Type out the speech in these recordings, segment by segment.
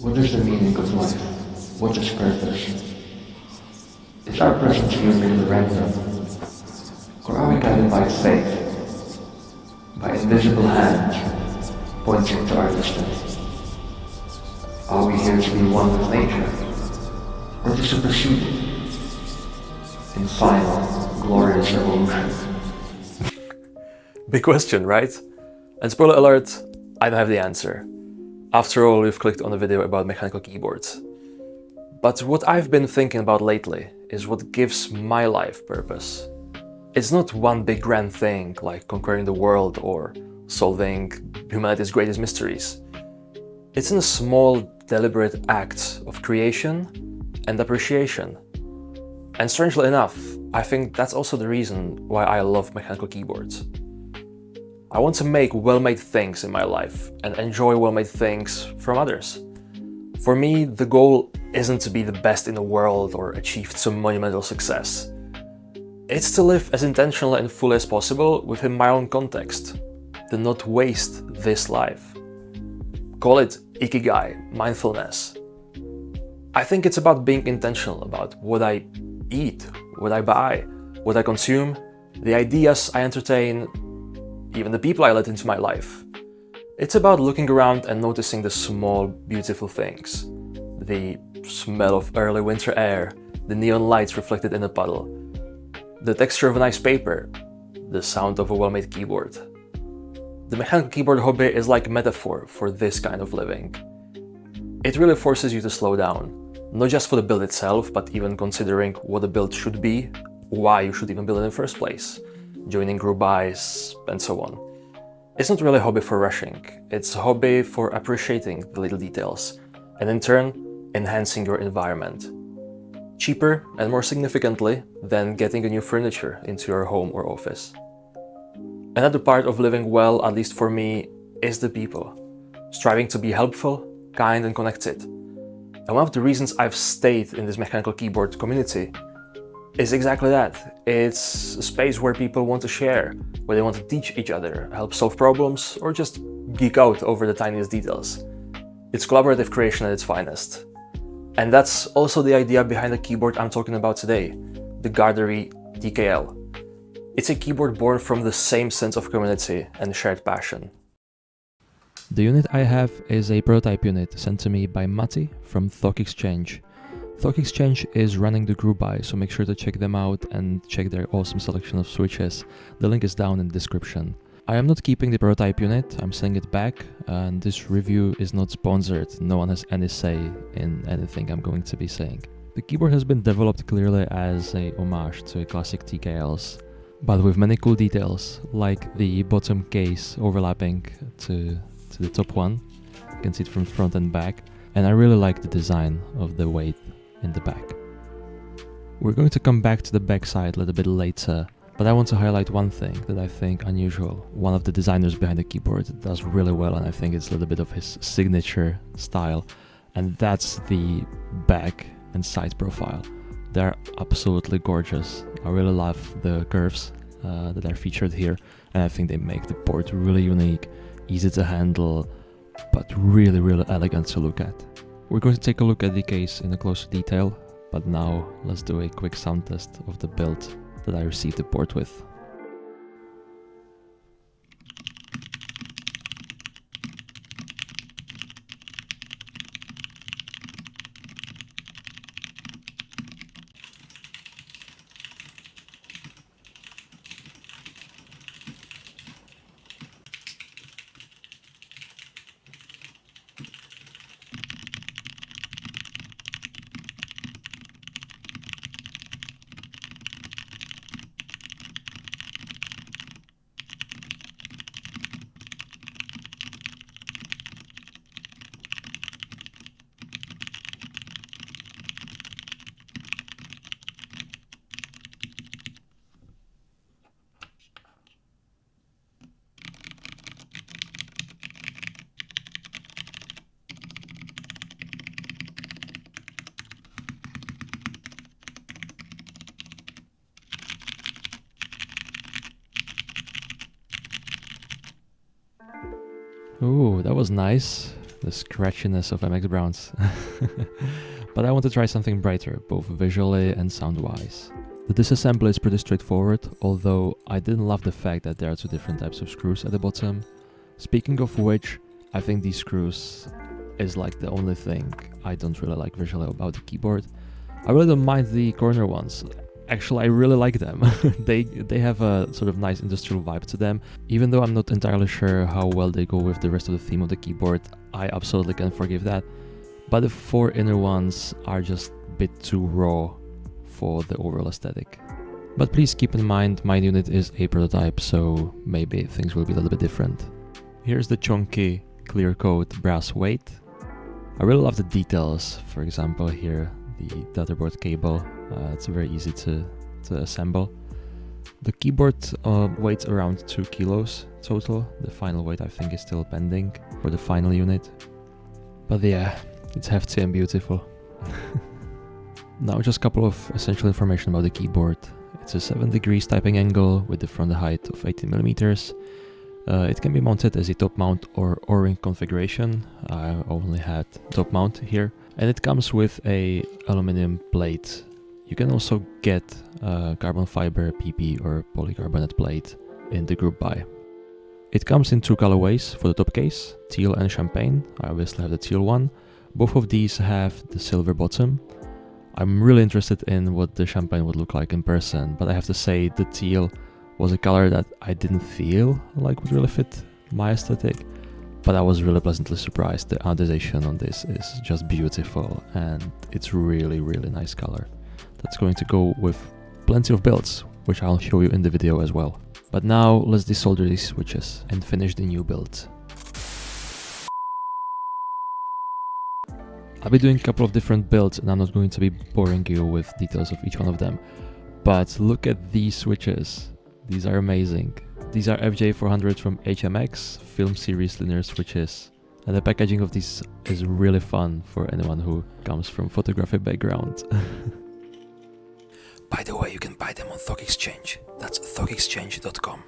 What is the meaning of life? What is purpose? Is our presence here merely random? Or are we guided by faith, by invisible hands pointing to our destiny? Are we here to be one with nature, or to supersede it in final, glorious evolution? Big question, right? And spoiler alert, I don't have the answer. After all, we've clicked on a video about mechanical keyboards. But what I've been thinking about lately is what gives my life purpose. It's not one big grand thing like conquering the world or solving humanity's greatest mysteries. It's in a small, deliberate act of creation and appreciation. And strangely enough, I think that's also the reason why I love mechanical keyboards. I want to make well-made things in my life and enjoy well-made things from others. For me, the goal isn't to be the best in the world or achieve some monumental success. It's to live as intentionally and fully as possible within my own context, to not waste this life. Call it ikigai, mindfulness. I think it's about being intentional about what I eat, what I buy, what I consume, the ideas I entertain, even the people I let into my life. It's about looking around and noticing the small, beautiful things. The smell of early winter air, the neon lights reflected in a puddle, the texture of a nice paper, the sound of a well-made keyboard. The mechanical keyboard hobby is like a metaphor for this kind of living. It really forces you to slow down, not just for the build itself, but even considering what the build should be, why you should even build it in the first place, joining group buys, and so on. It's not really a hobby for rushing, it's a hobby for appreciating the little details, and in turn, enhancing your environment. Cheaper, and more significantly, than getting a new furniture into your home or office. Another part of living well, at least for me, is the people. Striving to be helpful, kind and connected. And one of the reasons I've stayed in this mechanical keyboard community is exactly that. It's a space where people want to share, where they want to teach each other, help solve problems, or just geek out over the tiniest details. It's collaborative creation at its finest. And that's also the idea behind the keyboard I'm talking about today, the Garderie TKL. It's a keyboard born from the same sense of community and shared passion. The unit I have is a prototype unit sent to me by Matti from Thok Exchange. Thok Exchange is running the group buy, so make sure to check them out and check their awesome selection of switches. The link is down in the description. I am not keeping the prototype unit, I'm sending it back, and this review is not sponsored. No one has any say in anything I'm going to be saying. The keyboard has been developed clearly as a homage to classic TKLs, but with many cool details, like the bottom case overlapping to the top one. You can see it from front and back, and I really like the design of the weight in the back. We're going to come back to the back side a little bit later, but I want to highlight one thing that I think unusual. One of the designers behind the keyboard does really well, and I think it's a little bit of his signature style, and that's the back and side profile. They're absolutely gorgeous. I really love the curves that are featured here, and I think they make the board really unique, easy to handle, but really elegant to look at. We're going to take a look at the case in a closer detail, but now let's do a quick sound test of the build that I received the board with. Ooh, that was nice. the scratchiness of MX Browns. But I want to try something brighter, both visually and sound-wise. The disassembly is pretty straightforward, although I didn't love the fact that there are two different types of screws at the bottom. Speaking of which, I think these screws is like the only thing I don't really like visually about the keyboard. I really don't mind the corner ones. Actually, I really like them. They have a sort of nice industrial vibe to them. Even though I'm not entirely sure how well they go with the rest of the theme of the keyboard, I absolutely can forgive that. But the four inner ones are just a bit too raw for the overall aesthetic. But please keep in mind, my unit is a prototype, so maybe things will be a little bit different. Here's the chunky clear coat brass weight. I really love the details. For example, here the datherboard cable. It's very easy to assemble. The keyboard weighs around 2 kilos total. The final weight I think is still pending for the final unit. But yeah, it's hefty and beautiful. Now just a couple of essential information about the keyboard. It's a 7 degrees typing angle with the front height of 18 millimeters. It can be mounted as a top mount or O-ring configuration. I only had top mount here. And it comes with a aluminium plate. You can also get carbon fiber PP or polycarbonate plate in the group buy. It comes in two colorways for the top case, teal and champagne. I obviously have the teal one. Both of these have the silver bottom. I'm really interested in what the champagne would look like in person, but I have to say the teal was a color that I didn't feel like would really fit my aesthetic, but I was really pleasantly surprised. The anodization on this is just beautiful, and it's really nice color. That's going to go with plenty of builds, which I'll show you in the video as well. But now let's desolder these switches and finish the new build. I'll be doing a couple of different builds and I'm not going to be boring you with details of each one of them. But look at these switches. These are amazing. These are FJ400 from HMX film series linear switches. And the packaging of these is really fun for anyone who comes from photography background. By the way, you can buy them on Thok Exchange. That's thokexchange.com.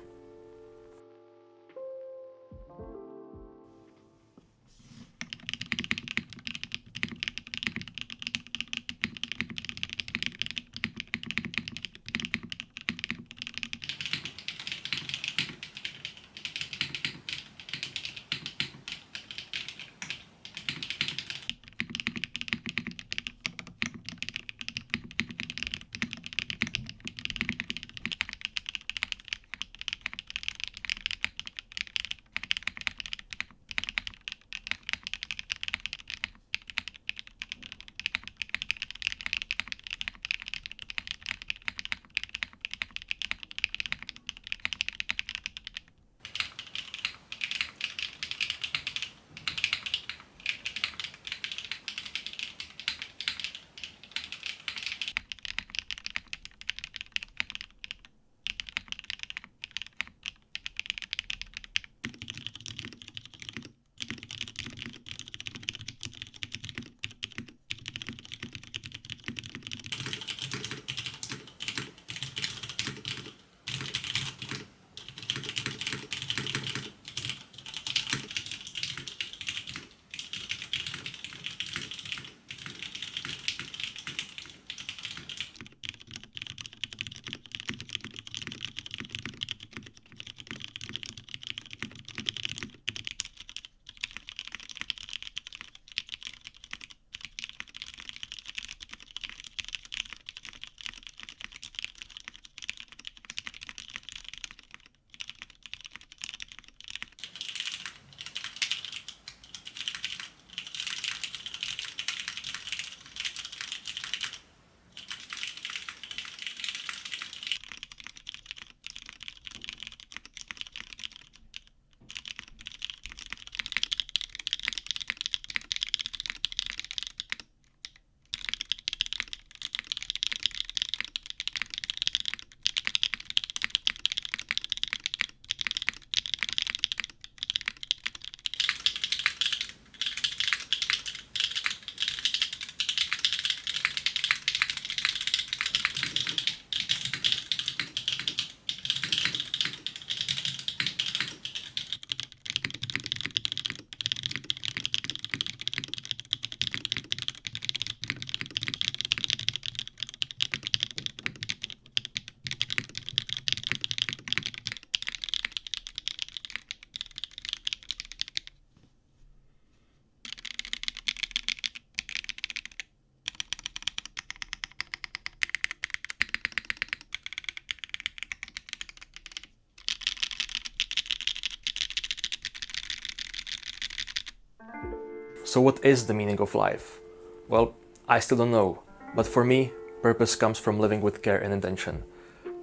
So what is the meaning of life? Well, I still don't know, but for me, purpose comes from living with care and intention,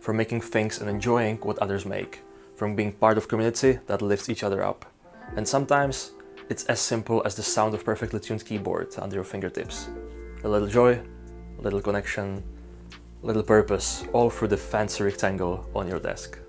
from making things and enjoying what others make, from being part of community that lifts each other up. And sometimes it's as simple as the sound of perfectly tuned keyboard under your fingertips. A little joy, a little connection, a little purpose, all through the fancy rectangle on your desk.